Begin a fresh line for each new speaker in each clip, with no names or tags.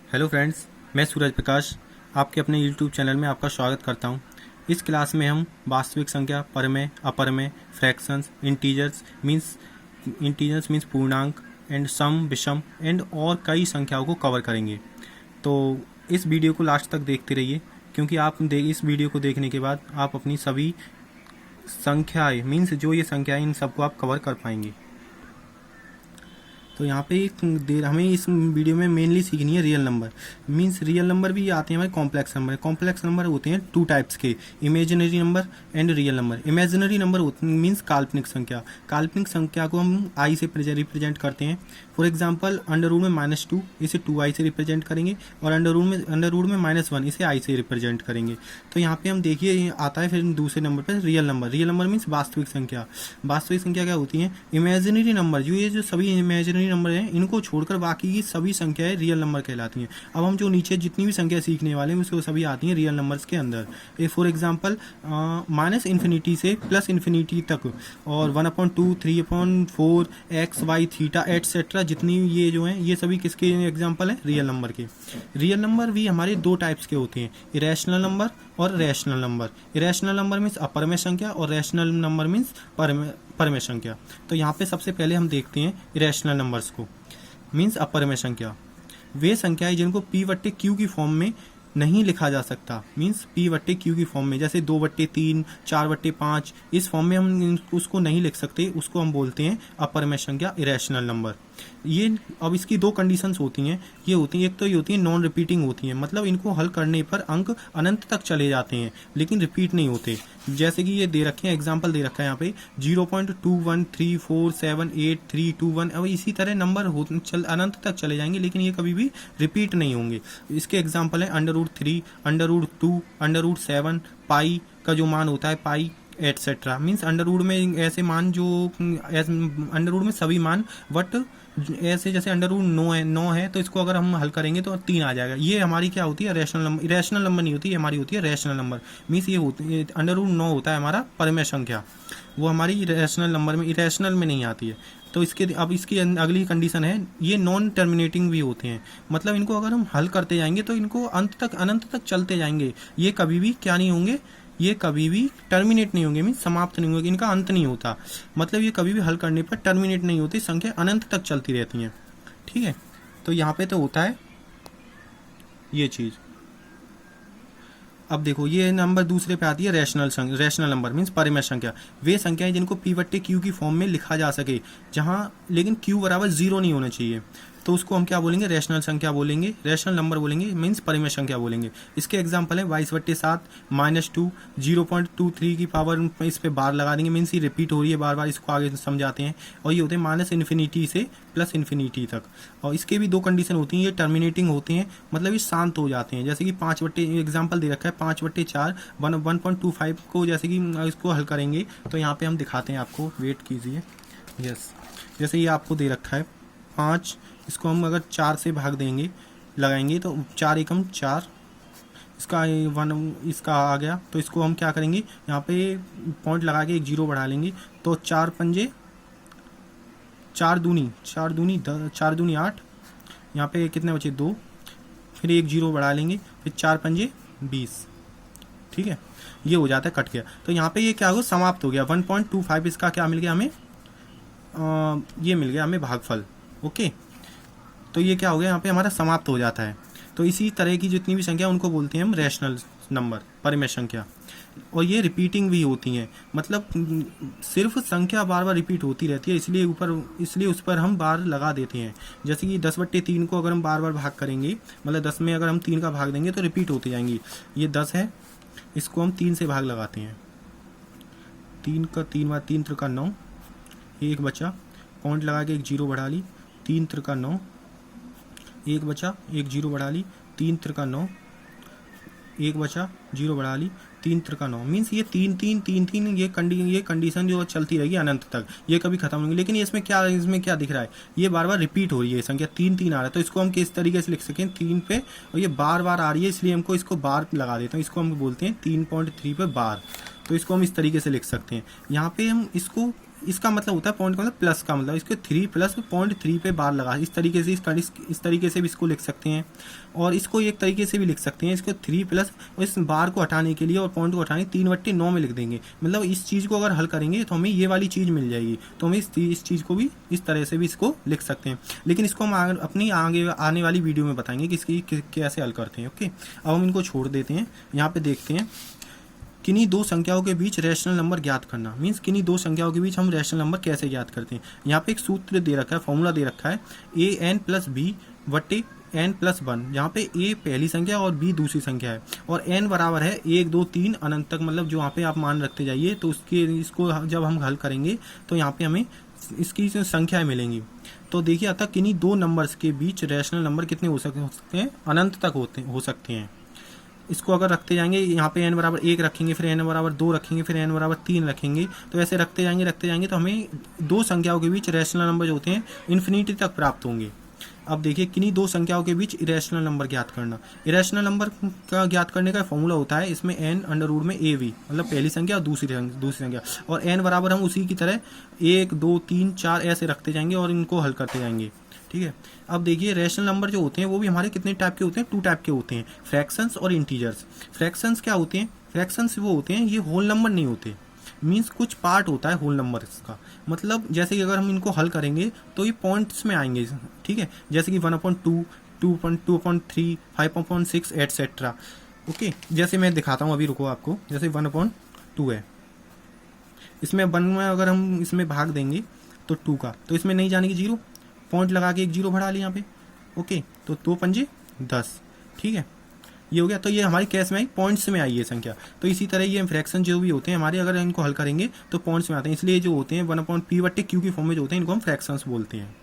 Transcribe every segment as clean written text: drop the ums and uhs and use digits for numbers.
Hello friends, मैं सूरज प्रकाश आपके अपने यूट्यूब चैनल में आपका स्वागत करता हूं। इस क्लास में हम वास्तविक संख्या, परमेय, अपरमेय, फ्रैक्शंस, इंटीजर्स मीन्स पूर्णांक एंड सम, विषम एंड और कई संख्याओं को कवर करेंगे। तो इस वीडियो को लास्ट तक देखते रहिए, क्योंकि इस वीडियो को देखने के बाद आप अपनी सभी संख्याएं मीन्स जो ये संख्याएं इन सबको आप कवर कर पाएंगे। तो यहाँ पे हमें इस वीडियो में मेनली सीखनी है real number. Means real number भी आते हैं हमारे कॉम्प्लेक्स नंबर। कॉम्प्लेक्स नंबर होते हैं टू टाइप्स के, imaginary number and real number. Imaginary number means काल्पनिक संख्या। काल्पनिक संख्या को हम आई से रिप्रेजेंट करते हैं। फॉर एग्जाम्पल अंडर रूट में -2 इसे 2i से रिप्रेजेंट करेंगे, और अंडर रूट में -1 इसे i से रिप्रेजेंट करेंगे। तो यहाँ पे हम देखिए आता है फिर दूसरे नंबर पर real number. Real number means वास्तविक संख्या। वास्तविक संख्या क्या होती है? Imaginary number. जो सभी इमेजिनरी नंबर हैं इनको छोड़कर बाकी की सभी संख्याएं रियल नंबर कहलाती हैं। अब हम जो नीचे जितनी भी संख्या सीखने वाले हैं उसको सभी आती हैं रियल नंबर्स के अंदर। फॉर एग्जांपल -इन्फिनिटी से +इन्फिनिटी तक, और 1/2, 3/4, x, y, थीटा एटसेट्रा, जितनी ये जो हैं ये सभी किसके एग्जांपल हैं? रियल नंबर के। रियल नंबर भी हमारे दो टाइप्स के होते हैं, इरेशनल नंबर और rational number. Irrational number means अपरमेय संख्या और रैशनल नंबर मीन्स परमेय संख्या। तो यहाँ पे सबसे पहले हम देखते हैं इरेशनल नंबर्स को, मीन्स अपरमेय संख्या। वे संख्याएं जिनको p/q की फॉर्म में नहीं लिखा जा सकता, मीन्स p/q की फॉर्म में, जैसे 2/3, 4/5 इस फॉर्म में हम उसको नहीं लिख सकते, उसको हम बोलते हैं अपरमेय संख्या, इरेशनल नंबर। ये अब इसकी दो कंडीशंस होती हैं। ये होती हैं, एक तो ये होती है नॉन रिपीटिंग होती हैं, मतलब इनको हल करने पर अंक अनंत तक चले जाते हैं लेकिन रिपीट नहीं होते। जैसे कि ये दे रखे हैं, एग्जाम्पल दे रखा है यहाँ पे 0.213478321। अब इसी तरह नंबर अनंत तक चले जाएंगे लेकिन ये कभी भी रिपीट नहीं होंगे। इसके एग्जाम्पल है √3, √2, √7, पाई का जो मान होता है पाई एटसेट्रा। मीन्स अंडर रूट में ऐसे मान जो अंडर रूट में सभी मान, बट ऐसे जैसे अंडर रूट 9 है तो इसको अगर हम हल करेंगे तो 3 आ जाएगा। ये हमारी क्या होती है? Rational number. इरेशनल नंबर नहीं होती, ये हमारी होती है रैशनल नंबर। मीन्स ये होती है अंडर रूट 9 होता है हमारा परमेय संख्या, वो हमारी रैशनल नंबर में, इरेशनल में नहीं आती है। तो इसकी अगली कंडीशन है, ये नॉन टर्मिनेटिंग भी होते हैं, मतलब इनको अगर हम हल करते जाएंगे तो इनको अनंत तक चलते जाएंगे। ये कभी भी क्या नहीं होंगे? ये कभी भी टर्मिनेट नहीं होंगे, मीन्स समाप्त नहीं होंगे, इनका अंत नहीं होता। मतलब ये कभी भी हल करने पर टर्मिनेट नहीं होती, संख्या अनंत तक चलती रहती हैं। ठीक है, तो यहाँ पे तो होता है ये चीज़। अब देखो ये नंबर दूसरे पे आती है रैशनल नंबर मीन्स परमेय संख्या। वे संख्याएं जिनको p/q की फॉर्म में लिखा जा सके, जहाँ लेकिन q = 0 नहीं होना चाहिए, तो उसको हम क्या बोलेंगे? रैशनल संख्या बोलेंगे, रैशनल नंबर बोलेंगे, मीन्स परमेय संख्या बोलेंगे। इसके एग्जांपल है 22/7, -2, 0.23 की पावर, इस पे बार लगा देंगे, मीन्स ये रिपीट हो रही है बार बार, इसको आगे समझाते हैं। और ये होते हैं -इन्फिनिटी से +इन्फिनिटी तक। और इसके भी दो कंडीशन होती हैं, ये टर्मिनेटिंग होते हैं, मतलब ये शांत हो जाते हैं। जैसे कि 5 एग्जाम्पल दे रखा है 5/4, 1.25 को, जैसे कि इसको हल करेंगे तो यहाँ पे हम दिखाते हैं आपको, वेट कीजिए। यस, जैसे ये आपको दे रखा है 5, इसको हम अगर 4 से भाग देंगे, लगाएंगे तो 4 एकम 4, इसका आ गया। तो इसको हम क्या करेंगे, यहाँ पे पॉइंट लगा के एक 0 बढ़ा लेंगे, तो 4 पंजे 4 दूनी 8, यहाँ पे कितने बचे? 2, फिर एक 0 बढ़ा लेंगे, फिर 4 पंजे 20। ठीक है, ये हो जाता है, कट गया। तो यहाँ पे ये क्या हो, समाप्त हो गया। 1.25 इसका क्या मिल गया हमें? ये मिल गया हमें भागफल। ओके, तो ये क्या हो गया, यहाँ पे हमारा समाप्त हो जाता है। तो इसी तरह की जितनी भी संख्या उनको बोलते हैं हम रैशनल नंबर, परमेय संख्या। और ये रिपीटिंग भी होती हैं, मतलब सिर्फ संख्या बार बार रिपीट होती रहती है, इसलिए उस पर हम बार लगा देते हैं। जैसे कि 10/3 को अगर हम बार बार भाग करेंगे, मतलब 10 में अगर हम 3 का भाग देंगे तो रिपीट होती जाएंगी। ये 10 है, इसको हम 3 से भाग लगाते हैं, 3 का 3 बार 3 त्रिका 9, एक बचा, पॉइंट लगा के एक 0 बढ़ा ली, 3 त्रिका 9, एक बचा, एक 0 बढ़ा ली, 3 त्रिका 9, एक बचा, 0 बढ़ा ली, 3 त्रिका 9। मीन्स ये 3 3 3 3 ये कंडीशन जो चलती रहेगी अनंत तक, ये कभी खत्म नहीं होगी। लेकिन इसमें क्या दिख रहा है, ये बार बार रिपीट हो रही है, संख्या 3 3 आ रहा है। तो इसको हम किस तरीके से लिख सकें, 3 पे, और ये बार बार आ रही है इसलिए हमको इसको बार लगा देते हैं, इसको हम बोलते हैं 3.3 पे बार। तो इसको हम इस तरीके से लिख सकते हैं। यहाँ पे हम इसको इसका मतलब होता है पॉइंट का मतलब प्लस का मतलब, इसके 3 प्लस 0.3 पे बार लगा, इस तरीके से इस तरीके से भी इसको लिख सकते हैं, और इसको एक तरीके से भी लिख सकते हैं, इसको 3 प्लस इस बार को हटाने के लिए और पॉइंट को हटाने 3/9 में लिख देंगे। मतलब इस चीज़ को अगर हल करेंगे तो हमें ये वाली चीज़ मिल जाएगी, तो हमें इस चीज़ को भी इस तरह से भी इसको लिख सकते हैं, लेकिन इसको हम अपनी आगे आने वाली वीडियो में बताएंगे कि इसकी कैसे हल करते हैं। ओके, अब हम इनको छोड़ देते हैं। यहाँ पे देखते हैं किन्हीं दो संख्याओं के बीच रैशनल नंबर ज्ञात करना, मीन्स किन्हीं दो संख्याओं के बीच हम रैशनल नंबर कैसे ज्ञात करते हैं। यहाँ पे एक सूत्र दे रखा है, फॉर्मूला दे रखा है an+b/n+1, जहाँ पे a पहली संख्या और b दूसरी संख्या है, और n बराबर है 1 2 3 अनंत तक, मतलब जो यहाँ पे आप मान रखते जाइए, तो इसको जब हम हल करेंगे तो यहाँ पे हमें इसकी संख्याएं मिलेंगी। तो देखिए अतः किन्हीं दो नंबर्स के बीच रैशनल नंबर कितने हो सकते हैं, अनंत तक हो सकते हैं। इसको अगर रखते जाएंगे, यहाँ पे n बराबर 1 रखेंगे, फिर n बराबर 2 रखेंगे, फिर n बराबर 3 रखेंगे, तो ऐसे रखते जाएंगे तो हमें दो संख्याओं के बीच रैशनल नंबर जो होते हैं इन्फिनिटी तक प्राप्त होंगे। अब देखिए किन्हीं दो संख्याओं के बीच इरेशनल नंबर ज्ञात करना। इरेशनल नंबर का ज्ञात करने का फॉर्मूला होता है, इसमें n अंडर रूट में a v, मतलब पहली संख्या और दूसरी संख्या, और n बराबर हम उसी की तरह 1 2 3 4 ऐसे रखते जाएंगे और इनको हल करते जाएंगे। ठीक है, अब देखिए रैशनल नंबर जो होते हैं वो भी हमारे कितने टाइप के होते हैं, 2 टाइप के होते हैं, फ्रैक्शंस और इंटीजर्स। फ्रैक्शंस क्या होते हैं, फ्रैक्शंस वो होते हैं, ये होल नंबर नहीं होते, मीन्स कुछ पार्ट होता है होल नंबर का, मतलब जैसे कि अगर हम इनको हल करेंगे तो ये पॉइंट्स में आएंगे। ठीक है, जैसे कि 1/2, 2/3, 5/6 एटसेट्रा। ओके, जैसे मैं दिखाता हूँ अभी, रुको आपको, जैसे 1/2 है, इसमें 1 में अगर हम इसमें भाग देंगे तो 2 का, तो इसमें नहीं जाने की 0, पॉइंट लगा के एक 0 बढ़ा लिया यहाँ पे। ओके, तो 2 पंजे 10। ठीक है, ये हो गया, तो ये हमारी कैश में आई, पॉइंट्स में आई ये संख्या। तो इसी तरह ये फ्रैक्शन जो भी होते हैं हमारे, अगर इनको हल करेंगे तो पॉइंट्स में आते हैं, इसलिए जो होते हैं 1/p/q की फॉर्म में जो होते हैं इनको हम फ्रैक्शंस बोलते हैं।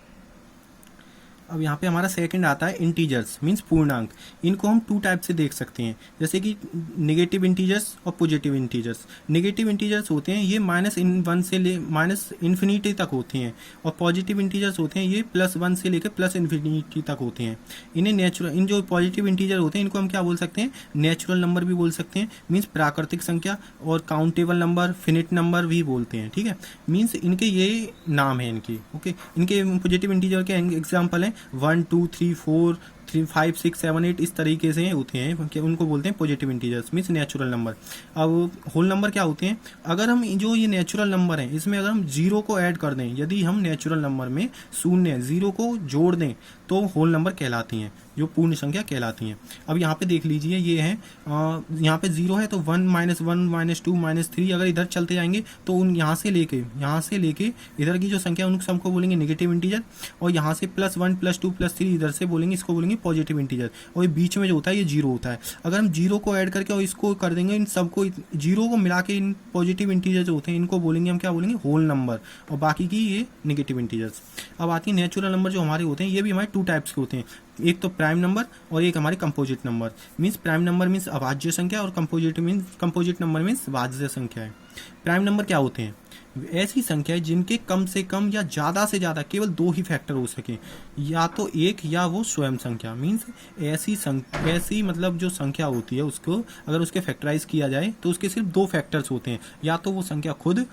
अब यहाँ पे हमारा सेकंड आता है इंटीजर्स, मीन्स पूर्णांक। इनको हम 2 टाइप से देख सकते हैं, जैसे कि नेगेटिव इंटीजर्स और पॉजिटिव इंटीजर्स। नेगेटिव इंटीजर्स होते हैं ये -1 से ले -इन्फिनिटी तक होते हैं, और पॉजिटिव इंटीजर्स होते हैं ये +1 से लेकर +इन्फिनिटी तक होते हैं। इन जो पॉजिटिव इंटीजर होते हैं इनको हम क्या बोल सकते हैं, नेचुरल नंबर भी बोल सकते हैं, मीन्स प्राकृतिक संख्या, और काउंटेबल नंबर, फिनिट नंबर भी बोलते हैं। ठीक है, मीन्स इनके ये नाम है इनके। ओके, इनके पॉजिटिव इंटीजर के एग्जाम्पल हैं 1 2 3 4 3 5 6 7 8, इस तरीके से होते हैं कि उनको बोलते हैं positive integers, means natural number. अब होल नंबर क्या होते हैं, अगर हम जो ये नेचुरल नंबर हैं इसमें अगर हम 0 को ऐड कर दें, यदि हम नेचुरल नंबर में 0 को जोड़ दें तो होल नंबर कहलाती हैं, जो पूर्ण संख्या कहलाती हैं। अब यहाँ पे देख लीजिए, ये है यहाँ पे 0 है तो 1 -1 -2 -3, अगर इधर चलते जाएंगे तो उन यहाँ से लेके इधर की जो संख्या उन सबको बोलेंगे नेगेटिव इंटीजर, और यहाँ से +1 +2 +3 इधर से बोलेंगे, इसको बोलेंगे पॉजिटिव इंटीजर, और ये बीच में जो होता है ये 0 होता है। अगर हम 0 को ऐड करके और इसको कर देंगे, इन सबको 0 को मिला के इन पॉजिटिव इंटीजर जो होते हैं इनको बोलेंगे हम क्या बोलेंगे, होल नंबर, और बाकी की ये नेगेटिव इंटीजर्स। अब आती है नेचुरल नंबर जो हमारे होते हैं, ये भी हमारे 2 टाइप्स के होते हैं, एक तो प्राइम नंबर और एक हमारे composite number. Means prime number means अभाज्य संख्या, और कंपोजिट नंबर मीन्स भाज्य संख्या है। प्राइम नंबर क्या होते हैं, ऐसी संख्या जिनके कम से कम या ज़्यादा से ज़्यादा केवल 2 ही फैक्टर हो सके, या तो एक या वो स्वयं संख्या। मीन्स ऐसी मतलब जो संख्या होती है उसको अगर उसके फैक्टराइज किया जाए तो उसके सिर्फ 2 फैक्टर्स होते हैं, या तो वो संख्या खुद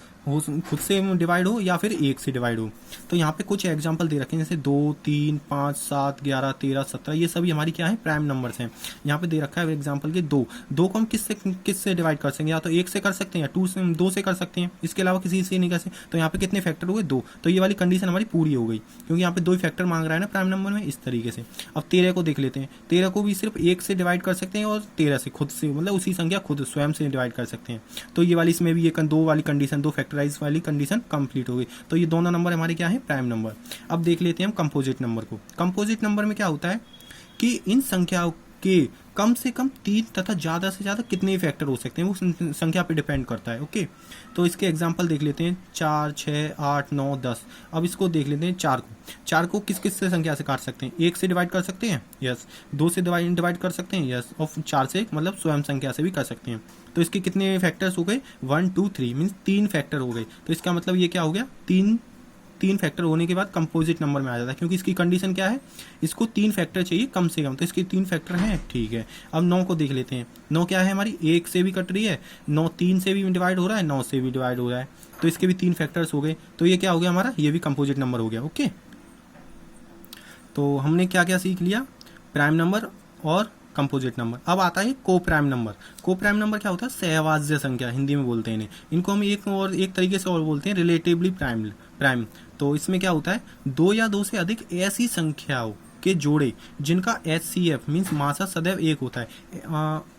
से डिवाइड हो या फिर 1 से डिवाइड हो। तो यहाँ पे कुछ एग्जांपल दे रखे हैं, जैसे 2 3 5 7 11 13 17, ये सभी हमारी क्या है, प्राइम नंबर्स हैं। यहाँ पे दे रखा है एग्जांपल के 2 को हम किससे डिवाइड कर सकते हैं, या तो 1 से कर सकते हैं या 2 से कर सकते हैं, इसके अलावा किसी से नहीं कर सकते। तो यहाँ पे कितने फैक्टर हो गए, 2। तो ये वाली कंडीशन हमारी पूरी हो गई, क्योंकि यहाँ पे 2 फैक्टर मांग रहा है ना प्राइम नंबर में, इस तरीके से। अब 13 को देख लेते हैं, 13 को भी सिर्फ 1 से डिवाइड कर सकते हैं, और 13 से खुद से, मतलब उसी संख्या खुद स्वयं से डिवाइड कर सकते हैं। तो ये वाली, इसमें भी ये 2 वाली कंडीशन, 2 फैक्टराइज वाली कंडीशन कंप्लीट हो गई। तो ये दोनों नंबर हमारे क्या है, प्राइम नंबर। अब देख लेते हैं हम कंपोजिट नंबर को। कंपोजिट नंबर में क्या होता है कि इन संख्याओं के कम से कम 3 तथा ज़्यादा से ज़्यादा कितने फैक्टर हो सकते हैं, वो संख्या पे डिपेंड करता है। ओके, तो इसके एग्जांपल देख लेते हैं, 4 6 8 9 10। अब इसको देख लेते हैं, 4 को किस किस से संख्या से काट सकते हैं, 1 से डिवाइड कर सकते हैं, यस। 2 से डिवाइड कर सकते हैं, यस। और 4 से मतलब स्वयं संख्या से भी कर सकते हैं। तो इसके कितने फैक्टर्स हो गए, 1 2 3, मीन्स 3 फैक्टर हो गए। तो इसका मतलब ये क्या हो गया, 3 फैक्टर होने के बाद कंपोजिट नंबर में आ जाता है, क्योंकि इसकी कंडीशन क्या है, इसको 3 फैक्टर चाहिए कम से कम, तो इसके 3 फैक्टर हैं, ठीक है। अब 9 को देख लेते हैं। 9 क्या है हमारी, 1 से भी कट रही है, 9 3 से भी डिवाइड हो रहा है, 9 से भी डिवाइड हो रहा है, तो इसके भी 3 फैक्टर्स हो गए, तो ये क्या हो गया हमारा, ये भी कंपोजिट नंबर हो गया। ओके, तो हमने क्या क्या सीख लिया, प्राइम नंबर और कंपोजिट नंबर। अब आता है को प्राइम नंबर। को प्राइम नंबर क्या होता है, सहवाज्य संख्या हिंदी में बोलते हैं इन्हें। इनको हम एक तरीके से और बोलते हैं रिलेटिवली प्राइम। तो इसमें क्या होता है, 2 या 2 से अधिक ऐसी संख्याओं के जोड़े जिनका HCF मीन्स मासा सदैव 1 होता है।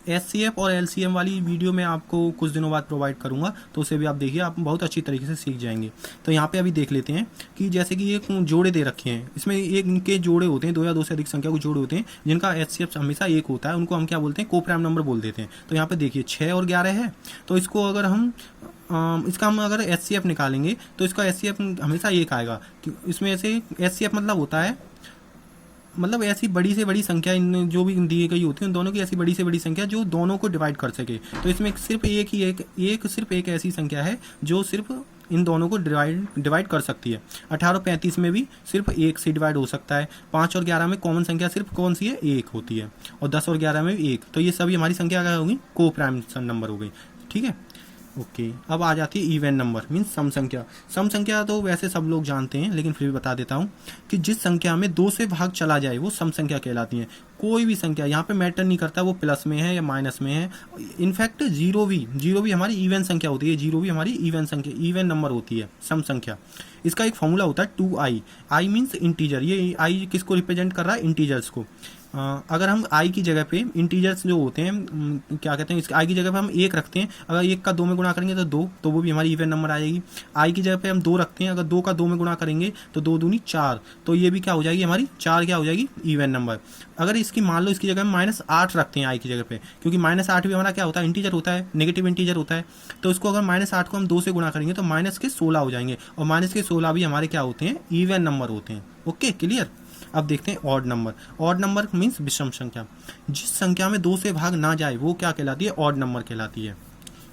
HCF और LCM वाली वीडियो मैं आपको कुछ दिनों बाद प्रोवाइड करूंगा, तो उसे भी आप देखिए, आप बहुत अच्छी तरीके से सीख जाएंगे। तो यहाँ पे अभी देख लेते हैं कि जैसे कि ये जोड़े दे रखे हैं, इसमें एक इनके जोड़े होते हैं, 2 या 2 से अधिक संख्या के जोड़े होते हैं जिनका HCF हमेशा 1 होता है, उनको हम क्या बोलते हैं, को प्राइम नंबर बोल देते हैं। तो यहाँ पे देखिए 6 और 11 है, तो इसको अगर हम इसका हम अगर HCF निकालेंगे तो इसका HCF हमेशा 1 आएगा। इसमें से HCF मतलब होता है, मतलब ऐसी बड़ी से बड़ी संख्या इन जो भी दी गई होती है उन दोनों की ऐसी बड़ी से बड़ी संख्या जो दोनों को डिवाइड कर सके। तो इसमें सिर्फ सिर्फ एक ऐसी संख्या है जो सिर्फ इन दोनों को डिवाइड कर सकती है। 18 और 35 में भी सिर्फ 1 से डिवाइड हो सकता है। 5 और 11 में कॉमन संख्या सिर्फ कौन सी है, 1 होती है, और 10 और 11 में भी 1। तो ये सभी हमारी संख्या क्या होगी, को प्राइम नंबर हो गई, ठीक है। ओके, अब आ जाती है इवन नंबर मीन्स सम संख्या। सम संख्या तो वैसे सब लोग जानते हैं, लेकिन फिर भी बता देता हूँ कि जिस संख्या में 2 से भाग चला जाए वो सम संख्या कहलाती है। कोई भी संख्या यहाँ पे मैटर नहीं करता वो प्लस में है या माइनस में है। इनफैक्ट जीरो भी हमारी इवन संख्या होती है, जीरो भी हमारी इवन नंबर होती है, सम संख्या। इसका एक फॉर्मूला होता है 2i। आई मीन्स इंटीजर, ये आई किसको रिप्रेजेंट कर रहा है, इंटीजर्स को। अगर हम i की जगह पे इंटीजर्स जो होते हैं क्या कहते हैं, इस i की जगह पे हम 1 रखते हैं, अगर 1 का 2 में गुणा करेंगे तो 2, तो वो भी हमारी इवन नंबर आ जाएगी। i की जगह पे हम 2 रखते हैं, अगर 2 का 2 में गुणा करेंगे तो 2 दूनी 4, तो ये भी क्या हो जाएगी हमारी 4 क्या हो जाएगी, इवन नंबर। अगर इसकी मान लो इसकी जगह हम -8 रखते हैं i की जगह पे, क्योंकि -8 भी हमारा क्या होता है, इंटीजर होता है, नेगेटिव इंटीजर होता है। तो इसको अगर -8 को हम 2 से गुणा करेंगे तो -16 हो जाएंगे, और -16 भी हमारे क्या होते हैं, इवन नंबर होते हैं। Okay, clear. अब देखते हैं odd number. Odd number means विषम संख्या। जिस संख्या में 2 से भाग ना जाए वो क्या कहलाती है, ऑड नंबर कहलाती है।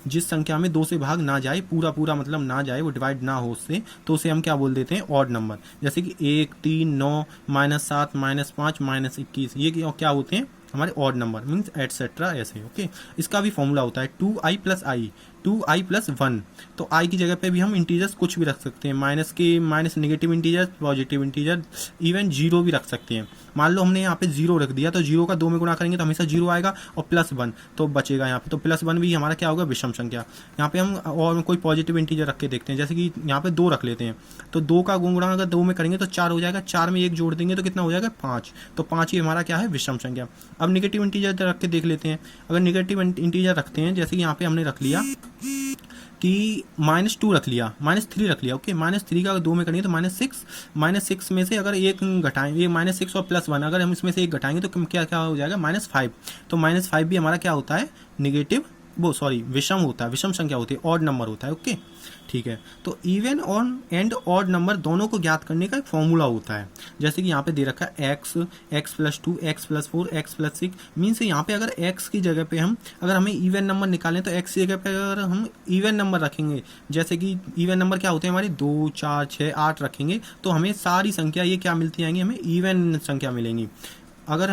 जिस संख्या में 2 से भाग ना जाए, पूरा मतलब ना जाए, वो डिवाइड ना हो उससे, तो उसे हम क्या बोल देते हैं, ऑड नंबर। जैसे कि 1, 3, 9, -7, -5, -21, ये क्या होते हैं हमारे ऑड नंबर मीन्स एटसेट्रा ऐसे। ओके, इसका भी फॉर्मूला होता है 2i + i, 2i + 1। तो i की जगह पे भी हम इंटीजर्स कुछ भी रख सकते हैं, minus negative integer, positive integer, even 0 भी रख सकते हैं। मान लो हमने यहाँ पे 0 रख दिया, तो 0 का 2 में गुणा करेंगे तो हमेशा 0 आएगा, और +1 तो बचेगा यहाँ पे, तो +1 भी हमारा क्या होगा, विषम संख्या। यहाँ पे हम और कोई पॉजिटिव इंटीजर रख के देखते हैं, जैसे कि यहाँ पे 2 रख लेते हैं, तो 2 का गुणा अगर 2 में करेंगे तो 4 हो जाएगा, 4 में 1 जोड़ देंगे तो कितना हो जाएगा, 5, तो 5 ही हमारा क्या है, विषम संख्या। अब नेगेटिव इंटीजर रख के देख लेते हैं। अगर नेगेटिव इंटीजर रखते हैं, जैसे कि यहाँ पे हमने रख लिया कि -2 रख लिया, -3 रख लिया। ओके, -3 का अगर 2 में करेंगे तो -6 में से अगर 1 घटाएंगे, ये -6 और +1 अगर हम इसमें से 1 घटाएंगे तो क्या क्या हो जाएगा, -5। तो -5 भी हमारा क्या होता है, नेगेटिव विषम होता है, विषम संख्या होती है, ऑड नंबर होता है। ओके, ठीक है। तो इवन एंड ऑड नंबर दोनों को ज्ञात करने का एक फॉर्मूला होता है। जैसे कि यहाँ पे दे रखा है x + 2, x + 4, x + 6 मीन्स यहाँ पे अगर x की जगह पे हम अगर हमें इवन नंबर निकालें तो x की जगह पे अगर हम इवन नंबर रखेंगे, जैसे कि इवन नंबर क्या होते हैं हमारे 2, 4, 6, 8 रखेंगे, तो हमें सारी संख्या ये क्या मिलती आएंगी, हमें इवन संख्या मिलेंगी। अगर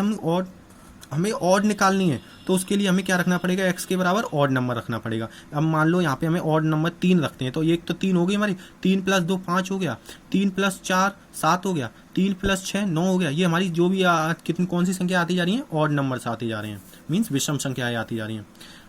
हमें ऑड निकालनी है तो उसके लिए हमें क्या रखना पड़ेगा, x के बराबर ऑड नंबर रखना पड़ेगा। अब मान लो यहाँ पे हमें ऑड नंबर 3 रखते हैं, तो एक तो 3 हो गई हमारी, 3 + 2 5 हो गया, 3 + 4 7 हो गया, 3 + 6 9 हो गया। ये हमारी जो भी कौन सी संख्या आती जा रही है, ऑड नंबर्स आती जा रहे हैं, मीन्स विषम संख्याएं आती जा रही हैं।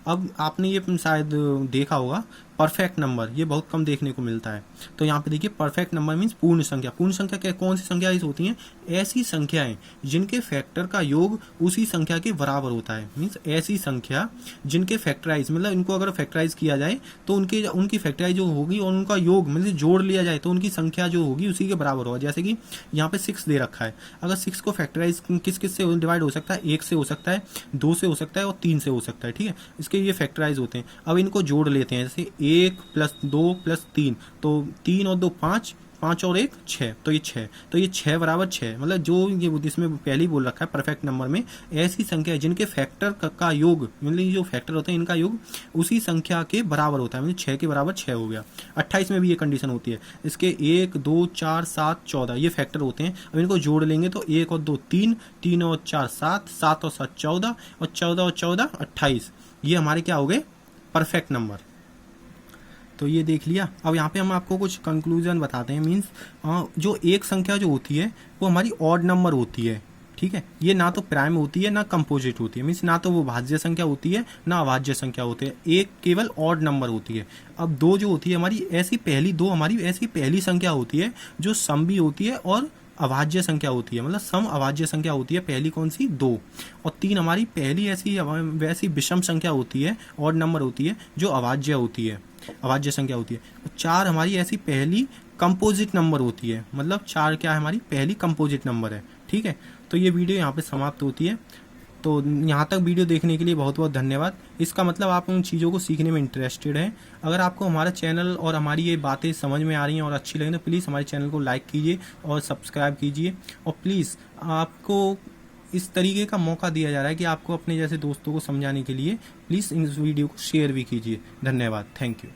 अब आपने ये शायद देखा होगा परफेक्ट नंबर, ये बहुत कम देखने को मिलता है। तो यहाँ पे देखिए परफेक्ट नंबर मीन्स पूर्ण संख्या। पूर्ण संख्या क्या, कौन सी संख्या होती हैं, ऐसी संख्याएं जिनके फैक्टर का योग उसी संख्या के बराबर होता है। मीन्स ऐसी संख्या जिनके फैक्टराइज मतलब इनको अगर फैक्टराइज किया जाए तो उनकी फैक्टराइज जो होगी और उनका योग मतलब जोड़ लिया जाए तो उनकी संख्या जो होगी उसी के बराबर होगा। जैसे कि यहाँ पे 6 दे रखा है, अगर 6 को फैक्टराइज किस से डिवाइड हो सकता है, 1 से हो सकता है, 2 से हो सकता है और 3 से हो सकता है। ठीक है, इसके ये फैक्टराइज होते हैं। अब इनको जोड़ लेते हैं, जैसे 1 + 2 + 3, तो 3 और 2 5, 5 और 1 6, तो ये 6, तो ये 6 बराबर 6, मतलब जो ये इसमें पहले ही बोल रखा है परफेक्ट नंबर में ऐसी संख्या है जिनके फैक्टर का योग, मतलब ये जो फैक्टर होते हैं इनका योग उसी संख्या के बराबर होता है, मतलब 6 के बराबर 6 हो गया। 28 में भी ये कंडीशन होती है, इसके 1 2 4 7 14 ये फैक्टर होते हैं। अब इनको जोड़ लेंगे तो 1 और 2 3, 3 और 4 7, 7 और 7 14, और 14 और 14 28, ये हमारे क्या हो गए परफेक्ट नंबर। तो ये देख लिया। अब यहाँ पे हम आपको कुछ कंक्लूजन बताते हैं। मीन्स जो एक संख्या जो होती है वो हमारी ऑड नंबर होती है, ठीक है। ये ना तो प्राइम होती है ना कंपोजिट होती है, मीन्स ना तो वो भाज्य संख्या होती है ना अभाज्य संख्या होती है, एक केवल ऑड नंबर होती है। अब दो जो होती है हमारी ऐसी पहली दो हमारी ऐसी पहली संख्या होती है जो सम भी होती है और अभाज्य संख्या होती है, मतलब सम अभाज्य संख्या होती है। पहली कौन सी 2, और 3 हमारी पहली ऐसी वैसी विषम संख्या होती है, ऑड नंबर होती है जो अभाज्य होती है, अभाज्य संख्या होती है। और 4 हमारी ऐसी पहली कंपोजिट नंबर होती है, मतलब 4 क्या है हमारी पहली कंपोजिट नंबर है, ठीक है। तो ये वीडियो यहाँ पे समाप्त होती है। तो यहाँ तक वीडियो देखने के लिए बहुत बहुत धन्यवाद। इसका मतलब आप उन चीज़ों को सीखने में इंटरेस्टेड हैं। अगर आपको हमारा चैनल और हमारी ये बातें समझ में आ रही हैं और अच्छी लगी तो प्लीज़ हमारे चैनल को लाइक कीजिए और सब्सक्राइब कीजिए। और प्लीज़ आपको इस तरीके का मौका दिया जा रहा है कि आपको अपने जैसे दोस्तों को समझाने के लिए प्लीज़ इस वीडियो को शेयर भी कीजिए। धन्यवाद, थैंक यू।